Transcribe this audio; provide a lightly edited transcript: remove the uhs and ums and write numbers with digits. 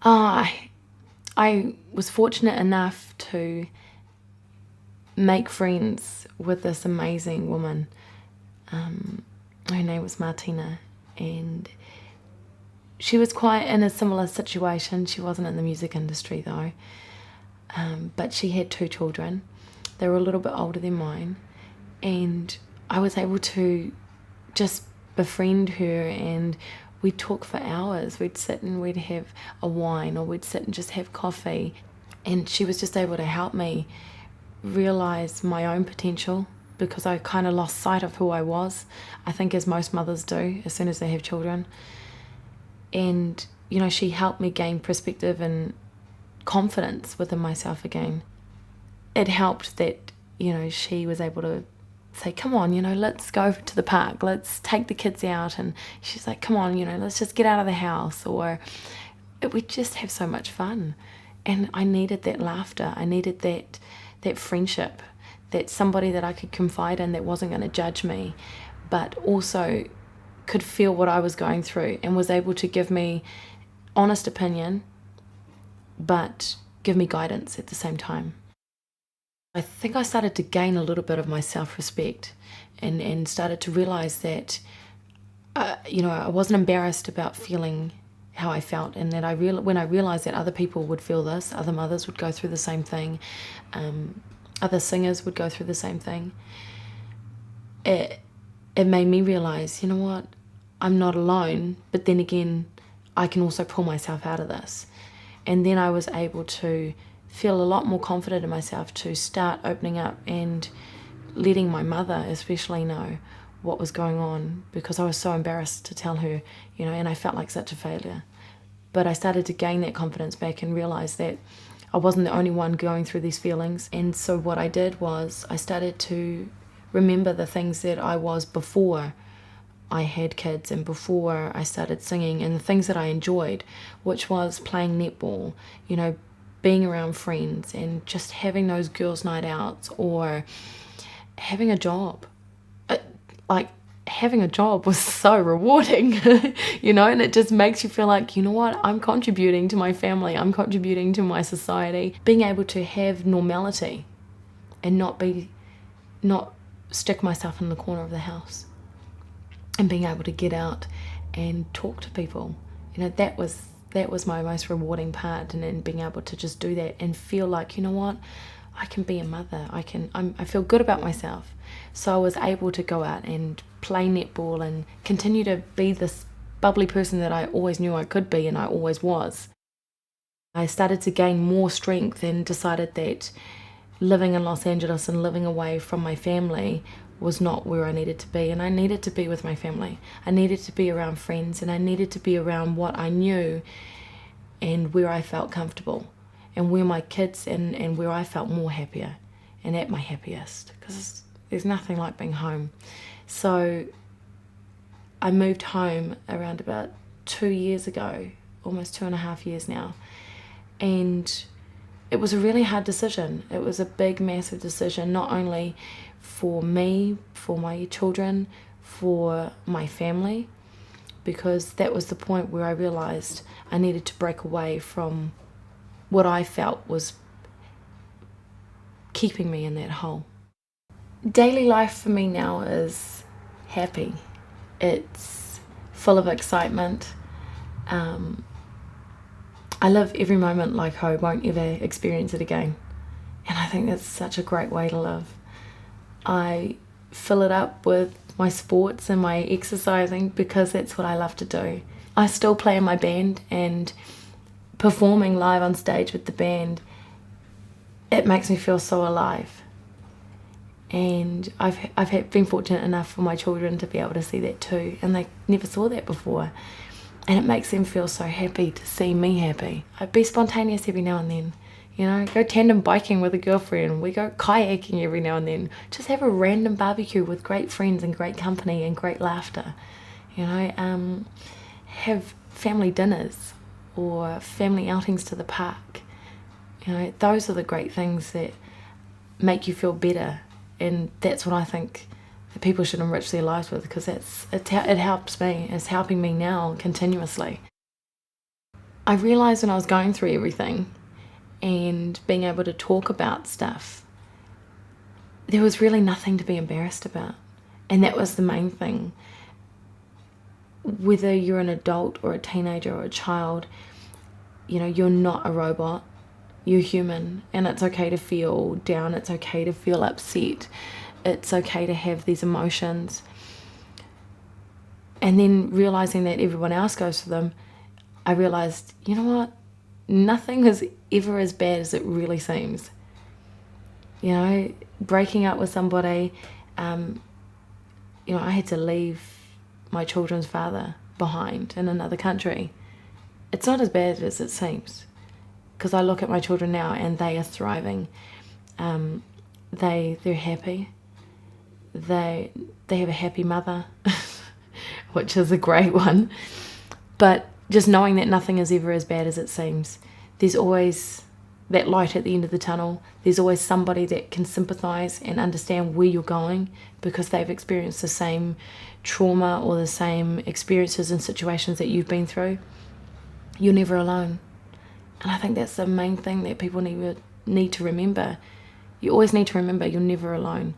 I I was fortunate enough to make friends with this amazing woman. Her name was Martina, and she was quite in a similar situation. She wasn't in the music industry though, but she had two children. They were a little bit older than mine, and I was able to just befriend her, and we'd talk for hours. We'd sit and we'd have a wine, or we'd sit and just have coffee, and she was just able to help me realize my own potential, because I kind of lost sight of who I was, I think, as most mothers do as soon as they have children. And she helped me gain perspective and confidence within myself again. It helped that she was able to say, come on, let's go to the park, let's take the kids out. And she's like, come on, let's just get out of the house. Or we just have so much fun. And I needed that laughter. I needed that friendship, that somebody that I could confide in, that wasn't going to judge me, but also could feel what I was going through and was able to give me honest opinion, but give me guidance at the same time. I think I started to gain a little bit of my self-respect, and started to realize that, I wasn't embarrassed about feeling how I felt, and that when I realized that other people would feel this, other mothers would go through the same thing, other singers would go through the same thing, it made me realize, what, I'm not alone, but then again, I can also pull myself out of this. And then I was able to feel a lot more confident in myself to start opening up and letting my mother especially know what was going on, because I was so embarrassed to tell her, and I felt like such a failure. But I started to gain that confidence back and realize that I wasn't the only one going through these feelings. And so what I did was I started to remember the things that I was before I had kids and before I started singing, and the things that I enjoyed, which was playing netball, being around friends and just having those girls' night outs, or having a job. Having a job was so rewarding, and it just makes you feel like, what, I'm contributing to my family, I'm contributing to my society. Being able to have normality and not stick myself in the corner of the house, and being able to get out and talk to people, that was my most rewarding part. And then being able to just do that and feel like, what, I can be a mother, I feel good about myself. So I was able to go out and play netball and continue to be this bubbly person that I always knew I could be, and I always was. I started to gain more strength and decided that living in Los Angeles and living away from my family was not where I needed to be, and I needed to be with my family. I needed to be around friends, and I needed to be around what I knew and where I felt comfortable, and where my kids and where I felt more happier and at my happiest, because there's nothing like being home. So I moved home around about 2 years ago, almost 2.5 years now, and it was a really hard decision. It was a big, massive decision, not only for me, for my children, for my family, because that was the point where I realized I needed to break away from what I felt was keeping me in that hole. Daily life for me now is happy. It's full of excitement. I live every moment like I won't ever experience it again. And I think that's such a great way to live. I fill it up with my sports and my exercising, because that's what I love to do. I still play in my band, and performing live on stage with the band, it makes me feel so alive. And I've been fortunate enough for my children to be able to see that too, and they never saw that before. And it makes them feel so happy to see me happy. I'd be spontaneous every now and then. Go tandem biking with a girlfriend. We go kayaking every now and then. Just have a random barbecue with great friends and great company and great laughter. Have family dinners or family outings to the park. Those are the great things that make you feel better. And that's what I think that people should enrich their lives with, because it helps me. It's helping me now continuously. I realised when I was going through everything and being able to talk about stuff, there was really nothing to be embarrassed about. And that was the main thing. Whether you're an adult or a teenager or a child, you know, you're not a robot. You're human, and it's okay to feel down. It's okay to feel upset. It's okay to have these emotions. And then realizing that everyone else goes through them, I realized, you know what? Nothing is ever as bad as it really seems. You know, breaking up with somebody, you know, I had to leave my children's father behind in another country. It's not as bad as it seems, because I look at my children now and they are thriving. They're happy. They have a happy mother, which is a great one. But just knowing that nothing is ever as bad as it seems. There's always that light at the end of the tunnel. There's always somebody that can sympathise and understand where you're going because they've experienced the same trauma or the same experiences and situations that you've been through. You're never alone. And I think that's the main thing that people need to remember. You always need to remember you're never alone.